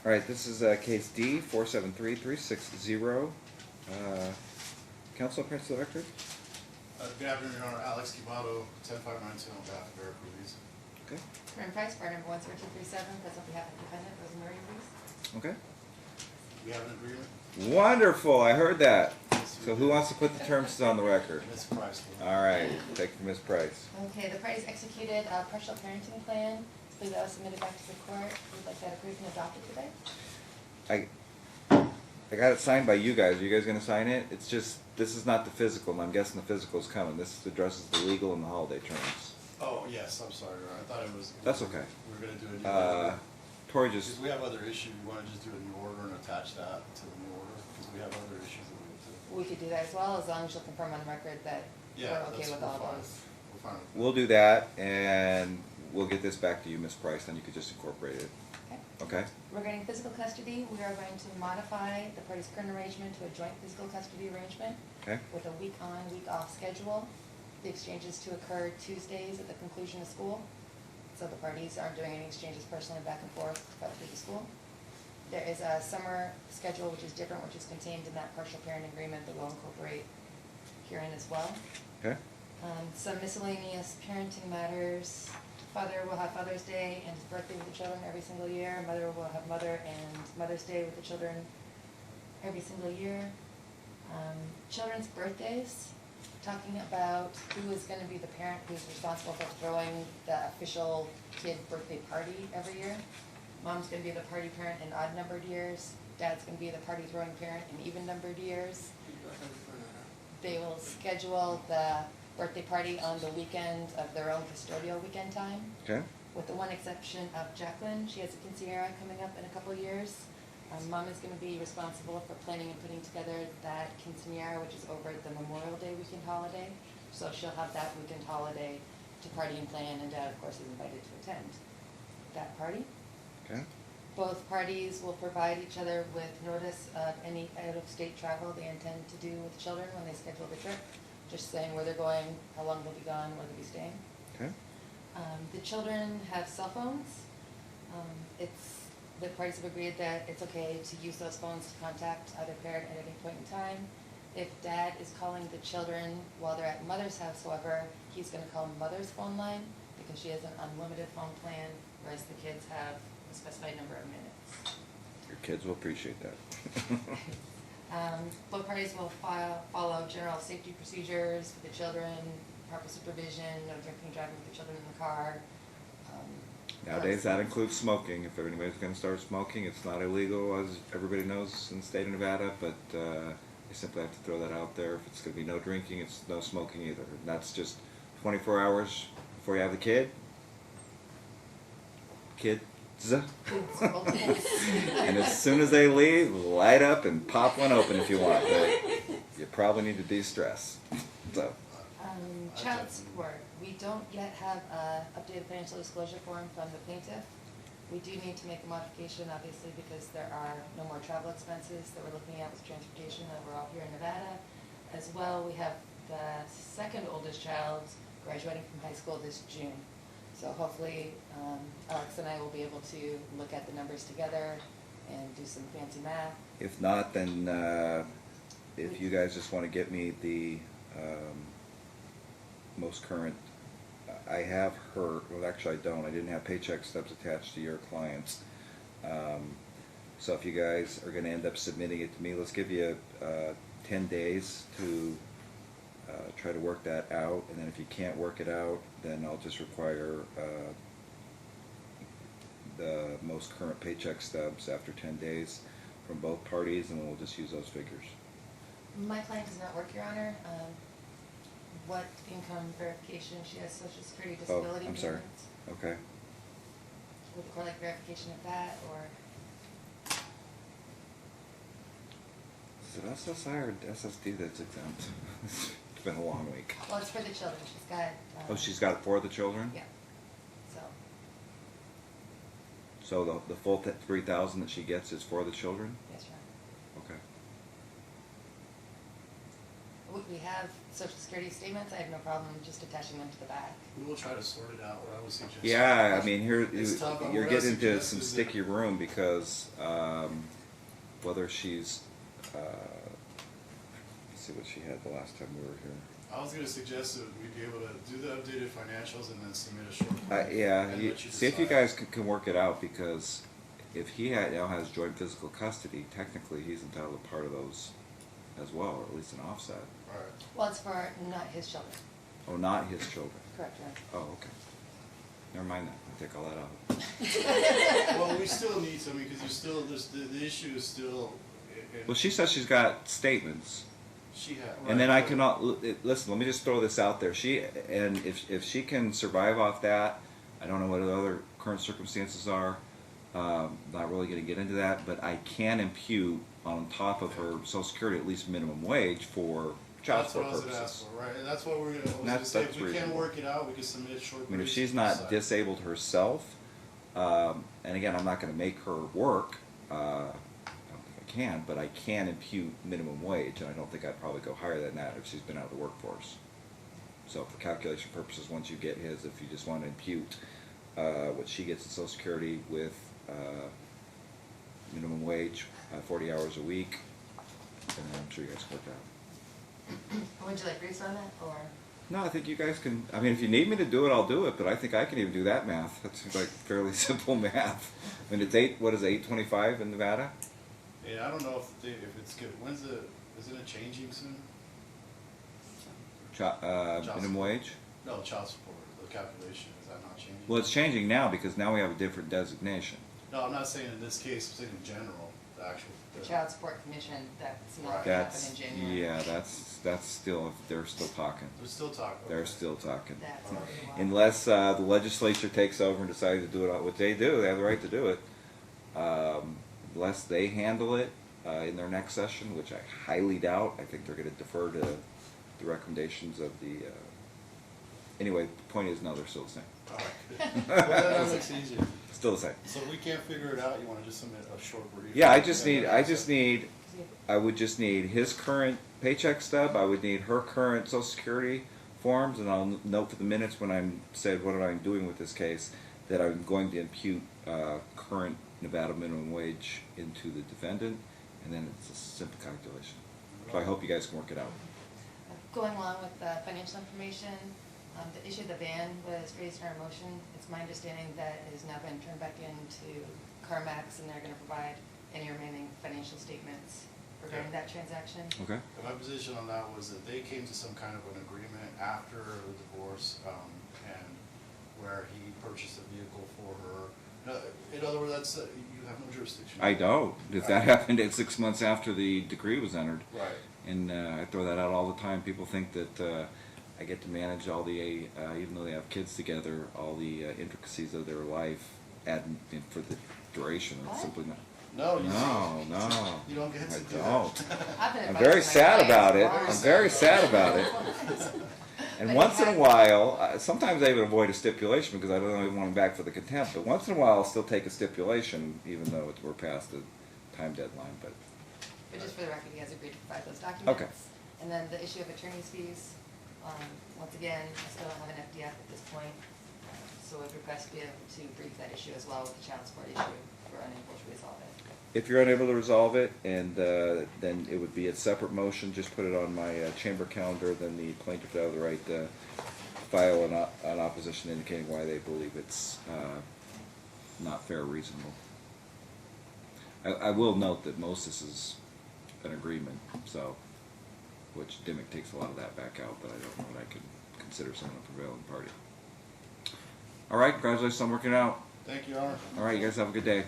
All right, this is case D 473360. Council, Prince of the record. Good afternoon, Your Honor. Alex Quimado, 10592 on behalf of Eric Ruiz. Okay. Current price, bar number 10237, present on behalf of defendant Rosemary Ruiz. Okay. We have an agreement. Wonderful. I heard that. So who wants to put the terms on the record? Ms. Price. All right. Take it from Ms. Price. Okay, the parties executed a partial parenting plan. I believe that was submitted back to the court. We'd like that approved and adopted today. I got it signed by you guys. Are you guys going to sign it? It's just, this is not the physical, and I'm guessing the physical is coming. This addresses the legal and the holiday terms. Oh, yes, I'm sorry, Your Honor. I thought it was... That's okay. We were going to do a new order. Tori Because just... we have other issues. We want to just do a new order and attach that to the new order. Because we have other issues that we need to... We could do that as well, as long as you'll confirm on the record that we're okay with all those. We're fine with that. We'll do that, and we'll get this back to you, Ms. Price, then you could just incorporate it. Okay. Okay? Regarding physical custody, we are going to modify the parties' current arrangement to a joint physical custody arrangement. Okay. With a week on, week off schedule. The exchange is to occur Tuesdays at the conclusion of school. So the parties aren't doing any exchanges personally back and forth but through the school. There is a summer schedule which is different, which is contained in that partial parent agreement that we'll incorporate herein as well. Okay. Some miscellaneous parenting matters. Father will have Father's Day and his birthday with the children every single year. Mother will have Mother and Mother's Day with the children every single year. Children's birthdays, talking about who is going to be the parent who's responsible for throwing the official kid birthday party every year. Mom's going to be the party parent in odd-numbered years. Dad's going to be the party throwing parent in even-numbered years. They will schedule the birthday party on the weekend of their own custodial weekend time. Okay. With the one exception of Jacqueline. She has a quinceañera coming up in a couple of years. Mom is going to be responsible for planning and putting together that quinceañera, which is over the Memorial Day weekend holiday. So she'll have that weekend holiday to party and plan, and Dad, of course, is invited to attend that party. Okay. Both parties will provide each other with notice of any out-of-state travel they intend to do with children when they schedule the trip. Just saying where they're going, how long they'll be gone, where they'll be staying. Okay. The children have cell phones. The parties have agreed that it's okay to use those phones to contact either parent at any point in time. If Dad is calling the children while they're at Mother's house, however, he's going to call Mother's phone line because she has an unlimited phone plan, whereas the kids have a specified number of minutes. Your kids will appreciate that. Both parties will follow general safety procedures for the children, proper supervision, no drinking, driving with the children in the car. Nowadays, that includes smoking. If anybody's going to start smoking, it's not illegal, as everybody knows in the state of Nevada, but you simply have to throw that out there. If it's going to be no drinking, it's no smoking either. And that's just 24 hours before you have the kid. Kids. And as soon as they leave, light up and pop one open if you want. But you probably need to de-stress. So. Child support. We don't yet have an updated financial disclosure form from the plaintiff. We do need to make a modification, obviously, because there are no more travel expenses that we're looking at with transportation that we're all here in Nevada. As well, we have the second oldest child graduating from high school this June. So hopefully, Alex and I will be able to look at the numbers together and do some fancy math. If not, then if you guys just want to get me the most current, I have her, well actually I don't, I didn't have paycheck stubs attached to your clients. So if you guys are going to end up submitting it to me, let's give you 10 days to try to work that out, and then if you can't work it out, then I'll just require the most current paycheck stubs after 10 days from both parties, and we'll just use those figures. My client does not work, Your Honor. What income verification? She has Social Security disability I'm sorry. payments. Okay. Would the court like verification of that, or? Is it SSI or SSD that's exempt? It's been a long week. Well, it's for the children. She's got. Oh, she's got it for the children? Yeah. So the full 3,000 that she gets is for the children? Yes, Your Honor. Okay. we have social security statements, I have no problem just attaching them to the back. We will try to sort it out, what I would suggest. Yeah, I mean, here, It's tough, but you're what I getting into suggest some is sticky room because, whether she's, let's see what she had the last time we were here. I was gonna suggest that we'd be able to do the updated financials and then submit a short. Yeah, and let you see if you decide. guys can work it out, because if he now has joint physical custody, technically he's entitled to part of those as well, or at least an offset. Right. Well, it's for not his children. Oh, not his children. Correct, John. Oh, okay. Never mind that. I'll take all that out. Well, we still need some, because the issue is still. Well, she says she's got statements. She had. And then I right, cannot, listen, let me just throw this out there. And if she can survive off that, I don't know what the other current circumstances are, not really gonna get into that, but I can impute on top of her social security at least minimum wage for child That's what support I was gonna ask purposes. for, right, and that's what we're gonna, That's if we can reasonable. work it out, we can submit a short. I mean, if brief she's to not decide. disabled herself, and again, I'm not gonna make her work, I don't think I can, but I can impute minimum wage, and I don't think I'd probably go higher than that if she's been out of the workforce. So for calculation purposes, once you get his, if you just want to impute what she gets in Social Security with minimum wage, 40 hours a week, and then I'm sure you guys can work it out. Would you like briefs on that, or? No, I think you guys can, I mean, if you need me to do it, I'll do it, but I think I can even do that math. That seems like fairly simple math. I mean, it's what is it, 825 in Nevada? Yeah, I don't know if it's good, isn't it changing soon? Minimum support. wage? No, child support, the calculation, is that not changing? Well, it's changing now because now we have a different designation. No, I'm not saying in this case, I'm saying in general, the actual. The Child Support Commission, that's not Right. gonna happen in January. Yeah, that's still, they're still talking. They're still talking. They're okay. still talking. That's gonna be wild. Unless the legislature takes over and decides to do it, what they do, they have the right to do it. Unless they handle it in their next session, which I highly doubt, I think they're going to defer to the recommendations of the. Anyway, the point is, no, they're still the same. All right, good. Well, that makes it easier. Still the same. So if we can't figure it out, you wanna just submit a short brief? Yeah, I would just need his current paycheck stub, I would need her current social security forms, and I'll note for the minutes when I'm said what I'm doing with this case, that I'm going to impute current Nevada minimum wage into the defendant, and then it's a simple calculation. So I hope you guys can work it out. Going along with the financial information, the issue of the ban was raised in our motion. It's my understanding that it has now been turned back into CarMax, and they're gonna provide any remaining financial statements regarding that transaction. Okay. And my position on that was that they came to some kind of an agreement after the divorce, and where he purchased a vehicle for her. In other words, that's, you have no jurisdiction. I don't. If that happened at 6 months after the decree was entered. Right. And I throw that out all the time. People think that I get to manage all the, even though they have kids together, all the intricacies of their life for the duration. It's What? simply not. No, you No. You don't get to I do don't. that. I've been I'm advised very by sad my about it. clients, I'm very sad about it. And But once you in a have- while, sometimes I even avoid a stipulation because I don't even want them back for the contempt. But once in a while, I'll still take a stipulation, even though we're past the time deadline. But just for the record, you guys agreed to provide those documents. Okay. And then the issue of attorney's fees, once again, I still don't have an FDF at this point, so I'd request be able to brief that issue as well with the child support issue if we're unable to resolve it. if you're unable to resolve it, and then it would be a separate motion, just put it on my chamber calendar, then the plaintiff would have the right to file an opposition indicating why they believe it's not fair or reasonable. I will note that most of this is an agreement, so, which Dimick takes a lot of that back out, but I don't know that I could consider someone a prevailing party. All right, congratulations on working it out. Thank you, Your Honor. All right, you guys have a good day.